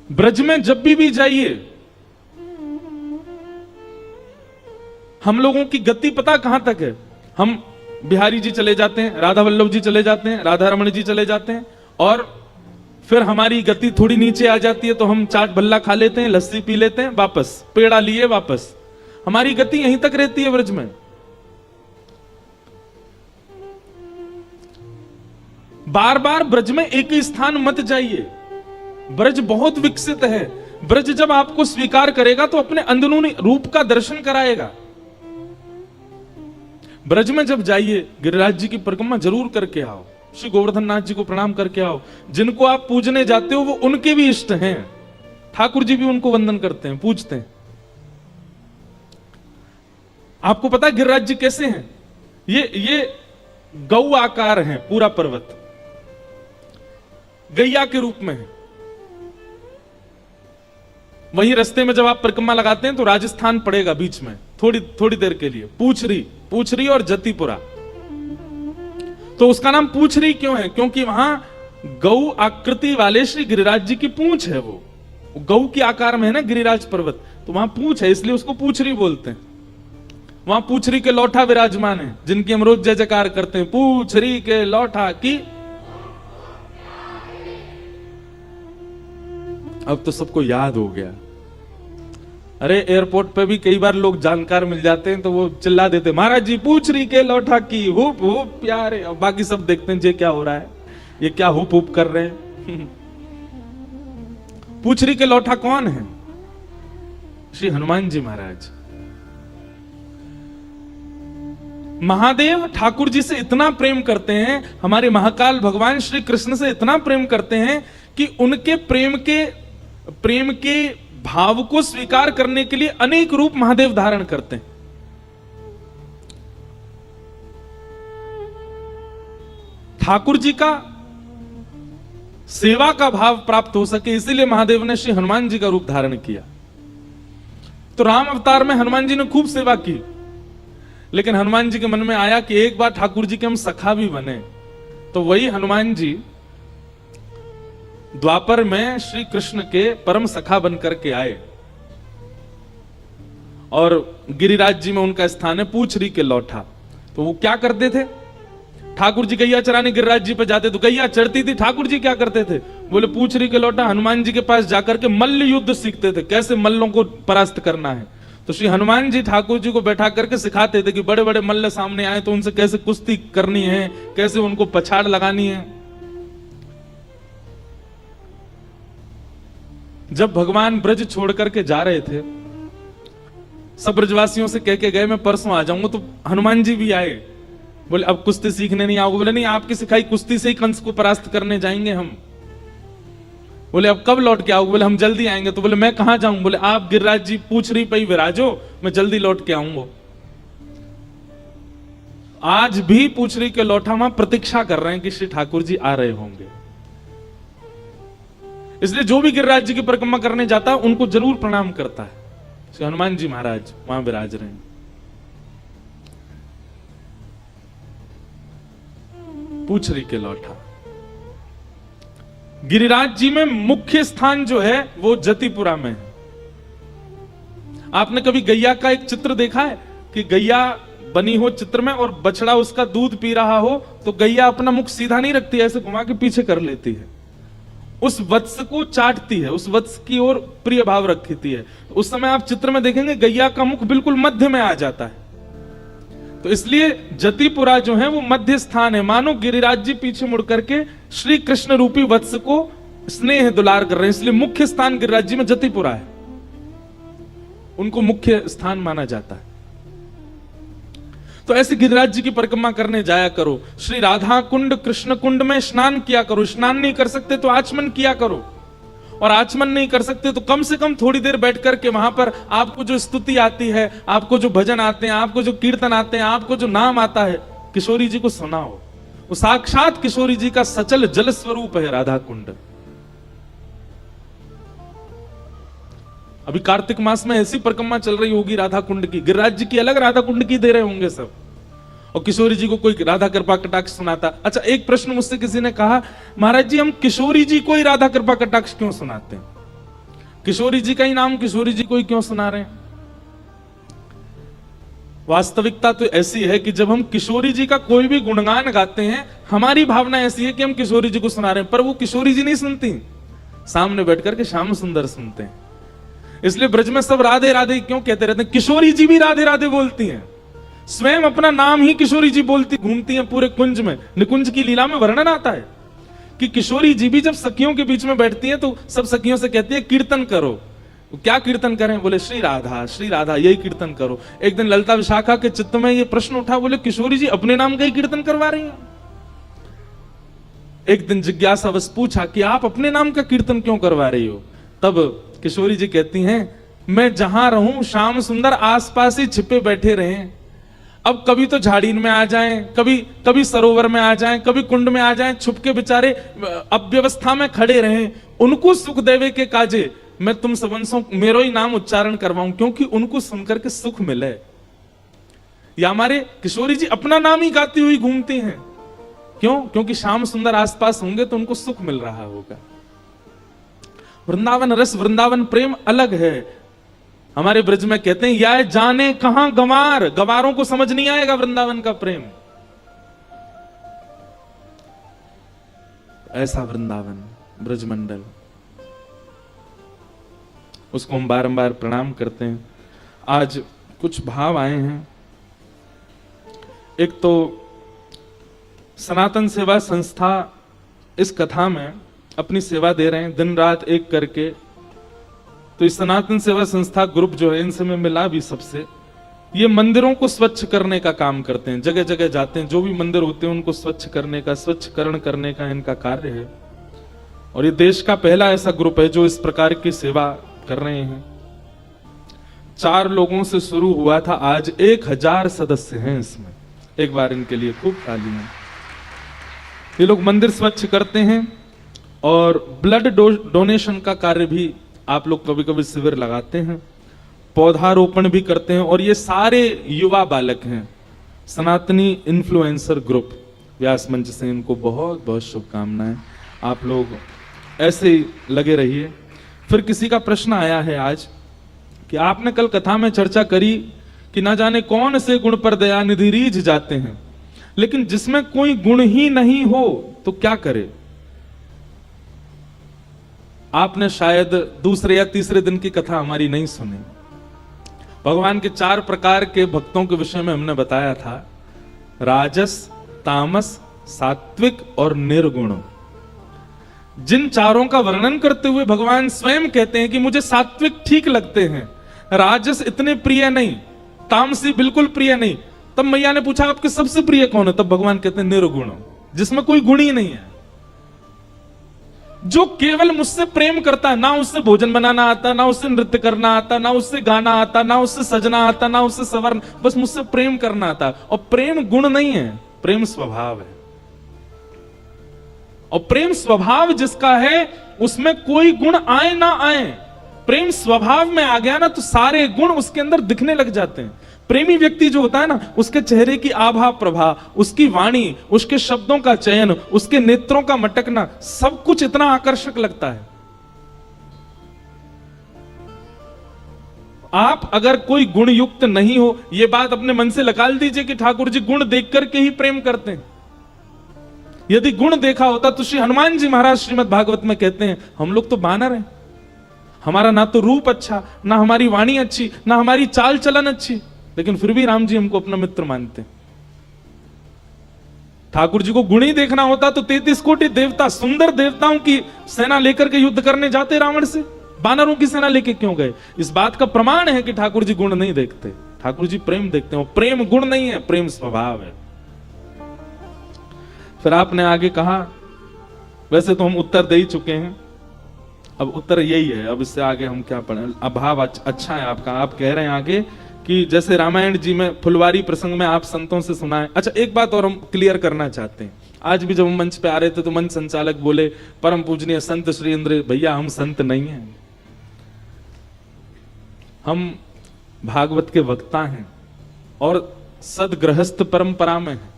ब्रज में जब भी जाइए, हम लोगों की गति पता कहां तक है? हम बिहारी जी चले जाते हैं, राधा वल्लभ जी चले जाते हैं, राधा रमण जी चले जाते हैं, और फिर हमारी गति थोड़ी नीचे आ जाती है तो हम चाट भल्ला खा लेते हैं, लस्सी पी लेते हैं, वापस पेड़ा लिए वापस। हमारी गति यहीं तक रहती है ब्रज में। बार बार ब्रज में एक ही स्थान मत जाइए। ब्रज बहुत विकसित है। ब्रज जब आपको स्वीकार करेगा तो अपने अंदरूनी रूप का दर्शन कराएगा। ब्रज में जब जाइए, गिरिराज जी की परिक्रमा जरूर करके आओ, श्री गोवर्धन नाथ जी को प्रणाम करके आओ। जिनको आप पूजने जाते हो वो उनके भी इष्ट हैं। ठाकुर जी भी उनको वंदन करते हैं, पूजते हैं। आपको पता है गिरिराज जी कैसे हैं? ये गौ आकार है, पूरा पर्वत गैया के रूप में है। वहीं रास्ते में जब आप परिक्रमा लगाते हैं तो राजस्थान पड़ेगा बीच में थोड़ी देर के लिए, पूछरी और जतीपुरा। तो उसका नाम पूछरी क्यों है? क्योंकि वहां गौ आकृति वाले श्री गिरिराज जी की पूंछ है। वो गौ के आकार में है ना गिरिराज पर्वत, तो वहां पूंछ है, इसलिए उसको पूछरी बोलते हैं। वहां पूछरी के लौठा विराजमान है, जिनकी हम रोज जय जयकार करते हैं, पूछरी के लौठा की। अब तो सबको याद हो गया। अरे एयरपोर्ट पे भी कई बार लोग जानकार मिल जाते हैं तो वो चिल्ला देते, महाराज जी पूछरी के लौठा की हुप हुप प्यारे। और बाकी सब देखते हैं ये क्या हो रहा है, ये क्या हुप हुप कर रहे हैं। पूछरी के लौठा कौन है? श्री हनुमान जी महाराज। महादेव ठाकुर जी से इतना प्रेम करते हैं, हमारे महाकाल भगवान श्री कृष्ण से इतना प्रेम करते हैं कि उनके प्रेम के भाव को स्वीकार करने के लिए अनेक रूप महादेव धारण करते हैं। ठाकुर जी का सेवा का भाव प्राप्त हो सके, इसीलिए महादेव ने श्री हनुमान जी का रूप धारण किया। तो राम अवतार में हनुमान जी ने खूब सेवा की, लेकिन हनुमान जी के मन में आया कि एक बार ठाकुर जी के हम सखा भी बने। तो वही हनुमान जी द्वापर में श्री कृष्ण के परम सखा बनकर के आए, और गिरिराज जी में उनका स्थान है पूछरी के लौठा। तो वो क्या करते थे? ठाकुर जी गैया चराने गिरिराज जी पे जाते तो गैया चढ़ती थी, ठाकुर जी क्या करते थे? बोले पूछरी के लौठा हनुमान जी के पास जाकर के मल्ल युद्ध सीखते थे, कैसे मल्लों को परास्त करना है। तो श्री हनुमान जी ठाकुर जी को बैठा करके सिखाते थे कि बड़े बड़े मल्ल सामने आए तो उनसे कैसे कुश्ती करनी है, कैसे उनको पछाड़ लगानी है। जब भगवान ब्रज छोड़ करके जा रहे थे, सब ब्रजवासियों से कह के गए मैं परसों आ जाऊंगा, तो हनुमान जी भी आए। बोले अब कुश्ती सीखने नहीं आओगे? बोले नहीं, आपकी सिखाई कुश्ती से ही कंस को परास्त करने जाएंगे हम। बोले अब कब लौट के आओगे? बोले हम जल्दी आएंगे। तो बोले मैं कहां जाऊं? बोले आप गिरिराज जी पूछरी पे ही विराजो, मैं जल्दी लौट के आऊंगा। आज भी पूछरी के लौठा वहां प्रतीक्षा कर रहे हैं कि श्री ठाकुर जी आ रहे होंगे। इसलिए जो भी गिरिराज जी की परिक्रमा करने जाता है उनको जरूर प्रणाम करता है। श्री हनुमान जी महाराज वहां विराज रहे हैं। पूछरी के लौठा। गिरिराज जी में मुख्य स्थान जो है वो जतीपुरा में है। आपने कभी गैया का एक चित्र देखा है कि गैया बनी हो चित्र में और बछड़ा उसका दूध पी रहा हो तो गैया अपना मुख सीधा नहीं रखती, ऐसे घुमा के पीछे कर लेती है, उस वत्स को चाटती है, उस वत्स की ओर प्रिय भाव रखती है। उस समय आप चित्र में देखेंगे गैया का मुख बिल्कुल मध्य में आ जाता है। तो इसलिए जतीपुरा जो है वो मध्य स्थान है, मानो गिरिराज जी पीछे मुड़ करके श्री कृष्ण रूपी वत्स को स्नेह दुलार कर रहे हैं, इसलिए मुख्य स्थान गिरिराज जी में जतीपुरा है, उनको मुख्य स्थान माना जाता है। तो ऐसे गिरिराज जी की परिक्रमा करने जाया करो। श्री राधा कुंड कृष्ण कुंड में स्नान किया करो। स्नान नहीं कर सकते तो आचमन किया करो, और आचमन नहीं कर सकते तो कम से कम थोड़ी देर बैठ करके वहां पर आपको जो स्तुति आती है, आपको जो भजन आते हैं, आपको जो कीर्तन आते हैं, आपको जो नाम आता है, किशोरी जी को सुनाओ। वो साक्षात किशोरी जी का सचल जल स्वरूप है राधा कुंड। अभी कार्तिक मास में ऐसी परिक्रमा चल रही होगी राधा कुंड की, गिरिराज जी की अलग, राधा कुंड की दे रहे होंगे सब, और किशोरी जी को कोई राधा कृपा कटाक्ष सुनाता। अच्छा, एक प्रश्न मुझसे किसी ने कहा, महाराज जी हम किशोरी जी को ही राधा कृपा कटाक्ष क्यों सुनाते हैं? किशोरी जी का ही नाम किशोरी जी को ही क्यों सुना रहे हैं? वास्तविकता तो ऐसी है कि जब हम किशोरी जी का कोई भी गुणगान गाते हैं, हमारी भावना ऐसी है कि हम किशोरी जी को सुना रहे हैं, पर वो किशोरी जी नहीं सुनती, सामने बैठकर के श्याम सुंदर सुनते हैं। इसलिए ब्रज में सब राधे राधे क्यों कहते रहते हैं? किशोरी जी भी राधे राधे बोलती हैं, स्वयं अपना नाम ही किशोरी जी बोलती घूमती हैं पूरे कुंज में। निकुंज की लीला में वर्णन आता है कि किशोरी जी भी जब सखियों के बीच में बैठती हैं तो सब सखियों से कहती है कीर्तन करो। क्या कीर्तन करें? बोले श्री राधा यही कीर्तन करो। एक दिन ललिता विशाखा के चित्त में ये प्रश्न उठा, बोले किशोरी जी अपने नाम का ही कीर्तन करवा रही हैं। एक दिन जिज्ञासा बस पूछा कि आप अपने नाम का कीर्तन क्यों करवा रही हो? तब किशोरी जी कहती हैं, मैं जहां रहूं श्याम सुंदर आसपास ही छिपे बैठे रहें। अब कभी तो झाड़ीन में आ जाएं, कभी सरोवर में आ जाएं, कभी कुंड में आ जाएं, छुप के बेचारे अव्यवस्था में खड़े रहें। उनको सुख देवे के काजे मैं तुम सबंसों मेरो ही नाम उच्चारण करवाऊं, क्योंकि उनको सुनकर के सुख मिले। या हमारे किशोरी जी अपना नाम ही गाती हुई घूमती हैं। क्यों? क्योंकि श्याम सुंदर आसपास होंगे तो उनको सुख मिल रहा होगा। वृंदावन रस, वृंदावन प्रेम अलग है। हमारे ब्रज में कहते हैं, या जाने कहां गंवार, गंवारों को समझ नहीं आएगा वृंदावन का प्रेम। ऐसा वृंदावन ब्रजमंडल, उसको हम बारंबार प्रणाम करते हैं। आज कुछ भाव आए हैं। एक तो सनातन सेवा संस्था इस कथा में अपनी सेवा दे रहे हैं दिन रात एक करके। तो इस सनातन सेवा संस्था ग्रुप जो है, इनसे मैं मिला भी सबसे, ये मंदिरों को स्वच्छ करने का काम करते हैं। जगह जगह जाते हैं, जो भी मंदिर होते हैं उनको स्वच्छ करने का, स्वच्छकरण करने का इनका कार्य है। और ये देश का पहला ऐसा ग्रुप है जो इस प्रकार की सेवा कर रहे हैं। 4 लोगों से शुरू हुआ था, आज 1000 सदस्य हैं इसमें। एक बार इनके लिए खूब तालियां। ये लोग मंदिर स्वच्छ करते हैं और ब्लड डोनेशन का कार्य भी आप लोग कभी कभी शिविर लगाते हैं, पौधारोपण भी करते हैं। और ये सारे युवा बालक हैं, सनातनी इन्फ्लुएंसर ग्रुप। व्यास मंच से इनको बहुत बहुत शुभकामनाएं। आप लोग ऐसे ही लगे रहिए। फिर किसी का प्रश्न आया है आज कि आपने कल कथा में चर्चा करी कि ना जाने कौन से गुण पर दयानिधि रीझ जाते हैं, लेकिन जिसमें कोई गुण ही नहीं हो तो क्या करे? आपने शायद दूसरे या तीसरे दिन की कथा हमारी नहीं सुनी। भगवान के 4 प्रकार के भक्तों के विषय में हमने बताया था, राजस, तामस, सात्विक और निर्गुण। जिन चारों का वर्णन करते हुए भगवान स्वयं कहते हैं कि मुझे सात्विक ठीक लगते हैं, राजस इतने प्रिय नहीं, तामसी बिल्कुल प्रिय नहीं। तब मैया ने पूछा आपके सबसे प्रिय कौन है? तब भगवान कहते हैं निर्गुण, जिसमें कोई गुण ही नहीं है, जो केवल मुझसे प्रेम करता है। ना उससे भोजन बनाना आता, ना उससे नृत्य करना आता, ना उससे गाना आता, ना उससे सजना आता, ना उससे संवरण, बस मुझसे प्रेम करना आता। और प्रेम गुण नहीं है, प्रेम स्वभाव है। और प्रेम स्वभाव जिसका है उसमें कोई गुण आए ना आए, प्रेम स्वभाव में आ गया ना तो सारे गुण उसके अंदर दिखने लग जाते हैं। प्रेमी व्यक्ति जो होता है ना, उसके चेहरे की आभा प्रभा, उसकी वाणी, उसके शब्दों का चयन, उसके नेत्रों का मटकना, सब कुछ इतना आकर्षक लगता है। आप अगर कोई गुण युक्त नहीं हो, यह बात अपने मन से निकाल दीजिए कि ठाकुर जी गुण देख करके ही प्रेम करते हैं। यदि गुण देखा होता तो श्री हनुमान जी महाराज श्रीमद् भागवत में कहते हैं, हम लोग तो बानर हैं, हमारा ना तो रूप अच्छा, ना हमारी वाणी अच्छी, ना हमारी चाल चलन अच्छी, लेकिन फिर भी राम जी हमको अपना मित्र मानते हैं। ठाकुर जी को गुण ही देखना होता तो 33 कोटि देवता, सुंदर देवताओं की सेना लेकर के युद्ध करने जाते रावण से, बानरों की सेना लेके क्यों गए? इस बात का प्रमाण है कि ठाकुर जी गुण नहीं देखते, ठाकुर जी प्रेम देखते हैं। प्रेम गुण नहीं है, प्रेम स्वभाव है। फिर आपने आगे कहा, वैसे तो हम उत्तर दे ही चुके हैं, अब उत्तर यही है, अब इससे आगे हम क्या पढ़ें? अभाव अच्छा है आपका। आप कह रहे हैं आगे कि जैसे रामायण जी में फुलवारी प्रसंग में आप संतों से सुना है। अच्छा, एक बात और हम क्लियर करना चाहते हैं। आज भी जब हम मंच पे आ रहे थे तो मंच संचालक बोले, परम पूजनीय संत श्री इंद्र, भैया हम संत नहीं हैं, हम भागवत के वक्ता हैं और सदगृहस्थ परंपरा में हैं।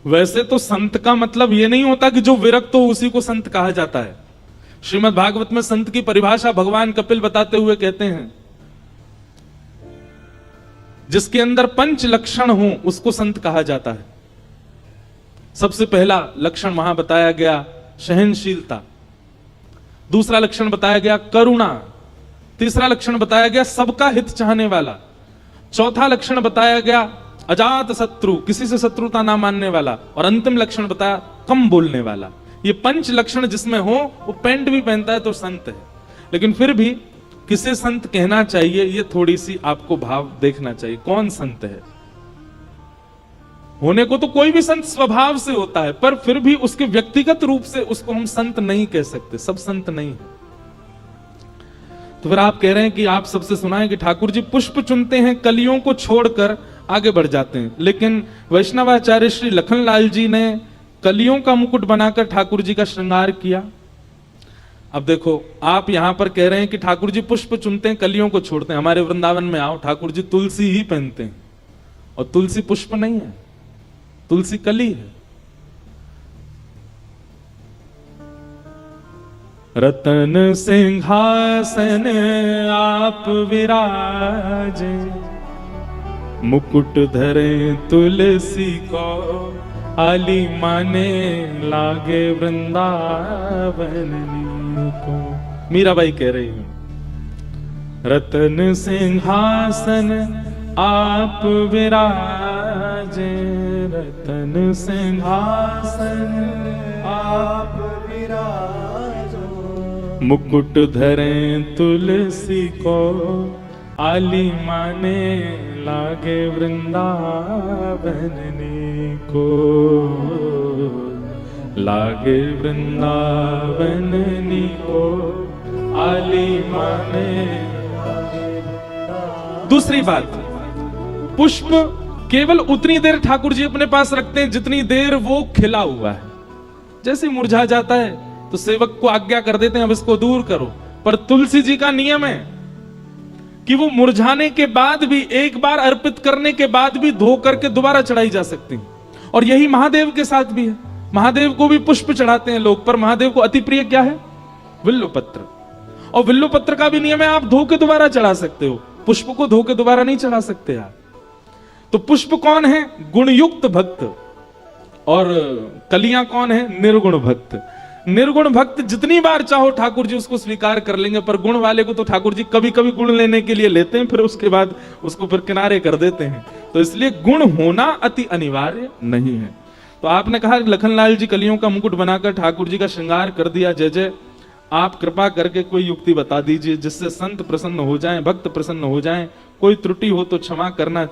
वैसे तो संत का मतलब यह नहीं होता कि जो विरक्त हो उसी को संत कहा जाता है। श्रीमद् भागवत में संत की परिभाषा भगवान कपिल बताते हुए कहते हैं, जिसके अंदर 5 लक्षण हो उसको संत कहा जाता है। सबसे पहला लक्षण वहां बताया गया सहनशीलता, दूसरा लक्षण बताया गया करुणा, तीसरा लक्षण बताया गया सबका हित चाहने वाला, चौथा लक्षण बताया गया अजात शत्रु, किसी से शत्रुता ना मानने वाला, और अंतिम लक्षण बताया कम बोलने वाला। ये 5 लक्षण जिसमें हो वो पैंट भी पहनता है तो संत है। लेकिन फिर भी किसे संत कहना चाहिए, ये थोड़ी सी आपको भाव देखना चाहिए। कौन संत है? होने को तो कोई भी संत स्वभाव से होता है, पर फिर भी उसके व्यक्तिगत रूप से उसको हम संत नहीं कह सकते, सब संत नहीं है। तो फिर आप कह रहे हैं कि आप सबसे सुना है कि ठाकुर जी पुष्प चुनते हैं, कलियों को छोड़कर आगे बढ़ जाते हैं। लेकिन वैष्णवाचार्य श्री लखनलाल जी ने कलियों का मुकुट बनाकर ठाकुर जी का श्रृंगार किया। अब देखो, आप यहां पर कह रहे हैं कि ठाकुर जी पुष्प चुनते हैं, कलियों को छोड़ते हैं। हमारे वृंदावन में आओ, ठाकुर जी तुलसी ही पहनते हैं, और तुलसी पुष्प नहीं है, तुलसी कली है। रतन सिंहासन आप विराजे, मुकुट धरे तुलसी को, आली माने लागे वृंदावन को। मीराबाई कह रही हूं, रतन सिंहासन आप विराजे, रतन सिंहासन आप विराजो, मुकुट धरे तुलसी को, आली माने लागे वृंदावन को, लागे वृंदावन को, आली माने। दूसरी बात, पुष्प केवल उतनी देर ठाकुर जी अपने पास रखते हैं जितनी देर वो खिला हुआ है। जैसे मुरझा जाता है तो सेवक को आज्ञा कर देते हैं अब इसको दूर करो। पर तुलसी जी का नियम है कि वो मुरझाने के बाद भी, एक बार अर्पित करने के बाद भी धो करके दोबारा चढ़ाई जा सकती है। और यही महादेव के साथ भी है। महादेव को भी पुष्प चढ़ाते हैं लोग, पर महादेव को अति प्रिय क्या है? विल्वपत्र। और विल्वपत्र का भी नियम है आप धो के दोबारा चढ़ा सकते हो, पुष्प को धो के दोबारा नहीं चढ़ा सकते आप। तो पुष्प कौन है? गुणयुक्त भक्त। और कलियां कौन है? निर्गुण भक्त। निर्गुण भक्त जितनी बार चाहो ठाकुर जी उसको स्वीकार कर लेंगे, पर गुण वाले को तो ठाकुर जी कभी कभी गुण लेने के लिए लेते हैं, फिर उसके बाद उसको फिर किनारे कर देते हैं। तो इसलिए गुण होना अति अनिवार्य नहीं है। तो आपने कहा लखनलाल जी कलियों का मुकुट बनाकर ठाकुर जी का श्रृंगार कर दिया, जय जय। आप कृपा करके कोई युक्ति बता दीजिए जिससे संत प्रसन्न हो जाएं, भक्त प्रसन्न हो जाएं। कोई त्रुटि हो तो क्षमा करना,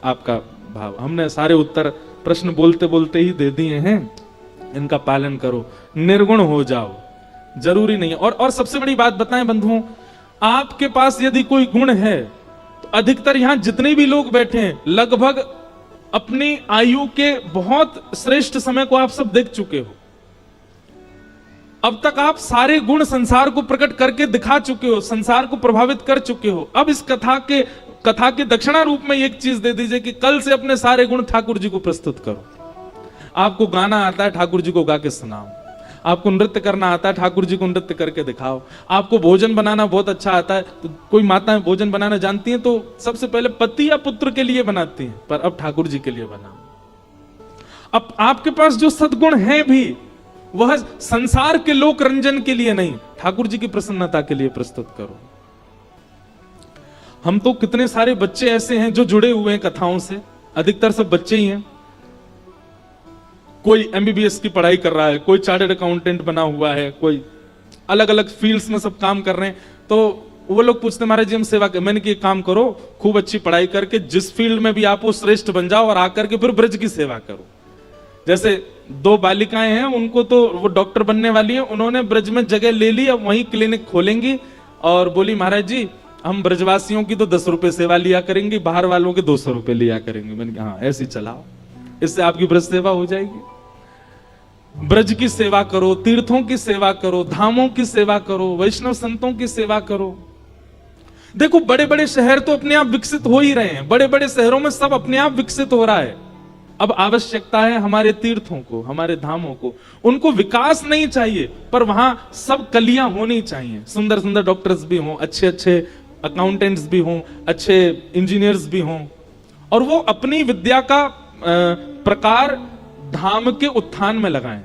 आपका भाव। हमने सारे उत्तर प्रश्न बोलते बोलते ही दे दिए हैं, इनका पालन करो, निर्गुण हो जाओ, जरूरी नहीं है। और सबसे बड़ी बात बताएं बंधुओं, आपके पास यदि कोई गुण है तो अधिकतर यहां जितने भी लोग बैठे हैं लगभग अपनी आयु के बहुत श्रेष्ठ समय को आप सब देख चुके हो। अब तक आप सारे गुण संसार को प्रकट करके दिखा चुके हो, संसार को प्रभावित कर चुके हो। अब इस कथा के दक्षिणा रूप में एक चीज दे दीजिए कि कल से अपने सारे गुण ठाकुर जी को प्रस्तुत करो। आपको गाना आता है, ठाकुर जी को गा के सुनाओ। आपको नृत्य करना आता है, ठाकुर जी को नृत्य करके दिखाओ। आपको भोजन बनाना बहुत अच्छा आता है, तो कोई माताएं भोजन बनाना जानती हैं तो सबसे पहले पति या पुत्र के लिए बनाती हैं, पर अब ठाकुर जी के लिए बनाओ। अब आपके पास जो सद्गुण है भी वह संसार के लोक रंजन के लिए नहीं, ठाकुर जी की प्रसन्नता के लिए प्रस्तुत करो। हम तो कितने सारे बच्चे ऐसे हैं जो जुड़े हुए हैं कथाओं से, अधिकतर सब बच्चे ही हैं। कोई एमबीबीएस की पढ़ाई कर रहा है, कोई चार्टर्ड अकाउंटेंट बना हुआ है, कोई अलग अलग फील्ड्स में सब काम कर रहे हैं। तो वो लोग पूछते महाराज जी हम सेवा कर, मैंने कि काम करो, खूब अच्छी पढ़ाई करके जिस फील्ड में भी आप वो श्रेष्ठ बन जाओ और आकर के फिर ब्रज की सेवा करो। जैसे 2 बालिकाएं हैं, उनको तो वो डॉक्टर बनने वाली है, उन्होंने ब्रज में जगह ले ली, अब वहीं क्लिनिक खोलेंगी और बोली महाराज जी हम ब्रजवासियों की तो 10 रुपए सेवा लिया करेंगे, बाहर वालों के 200 रुपए लिया करेंगे। मैंने कहा हाँ ऐसी चलाओ, इससे आपकी ब्रज सेवा हो जाएगी। ब्रज की सेवा करो, तीर्थों की सेवा करो, धामों की सेवा करो, वैष्णव संतों की सेवा करो। देखो बड़े बड़े शहर तो अपने आप विकसित हो ही रहे हैं, बड़े बड़े शहरों में सब अपने आप विकसित हो रहा है। अब आवश्यकता है हमारे तीर्थों को, हमारे धामों को। उनको विकास नहीं चाहिए, पर वहां सब कलियां होनी चाहिए। सुंदर सुंदर डॉक्टर्स भी हों, अच्छे अच्छे अकाउंटेंट्स भी हों, अच्छे इंजीनियर्स भी हों, और वो अपनी विद्या का प्रकार धाम के उत्थान में लगाएं।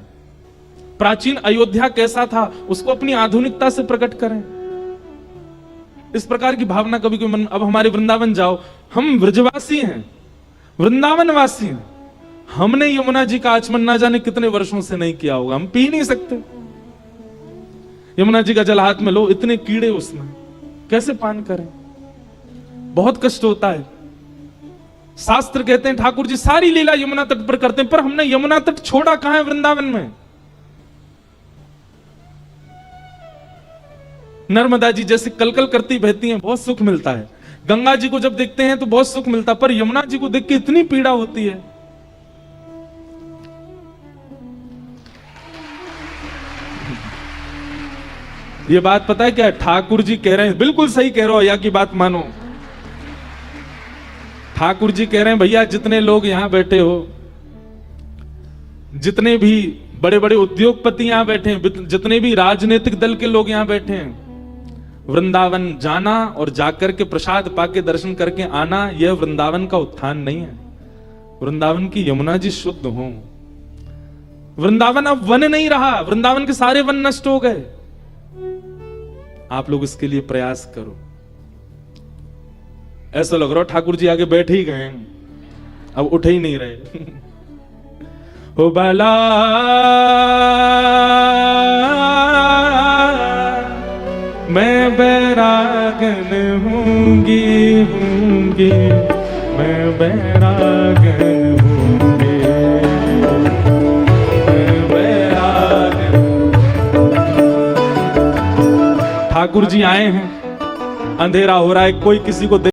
प्राचीन अयोध्या कैसा था उसको अपनी आधुनिकता से प्रकट करें। इस प्रकार की भावना कभी कोई मन। अब हमारे वृंदावन जाओ, हम ब्रजवासी हैं, वृंदावनवासी हैं, हमने यमुना जी का आचमन ना जाने कितने वर्षों से नहीं किया होगा, हम पी नहीं सकते। यमुना जी का जल हाथ में लो, इतने कीड़े उसमें, कैसे पान करें, बहुत कष्ट होता है। शास्त्र कहते हैं ठाकुर जी सारी लीला यमुना तट पर करते हैं, पर हमने यमुना तट छोड़ा कहां है वृंदावन में। नर्मदा जी जैसे कलकल करती बहती हैं, बहुत सुख मिलता है। गंगा जी को जब देखते हैं तो बहुत सुख मिलता है, पर यमुना जी को देख के इतनी पीड़ा होती है। ये बात पता है क्या ठाकुर जी कह रहे हैं, बिल्कुल सही कह रहे हो, या की बात मानो। ठाकुर जी कह रहे हैं भैया जितने लोग यहां बैठे हो, जितने भी बड़े बड़े उद्योगपति यहां बैठे हैं, जितने भी राजनीतिक दल के लोग यहां बैठे हैं, वृंदावन जाना और जाकर के प्रसाद पाके दर्शन करके आना, यह वृंदावन का उत्थान नहीं है। वृंदावन की यमुना जी शुद्ध हो। वृंदावन अब वन नहीं रहा, वृंदावन के सारे वन नष्ट हो गए। आप लोग इसके लिए प्रयास करो। ऐसा लग रहा ठाकुर जी आगे बैठे ही गए, अब उठ ही नहीं रहे। ओ बाला मैं बैरागन हूंगी, मैं बैरागन हूंगी, मैं बैरागन। ठाकुर जी आए हैं, अंधेरा हो रहा है, कोई किसी को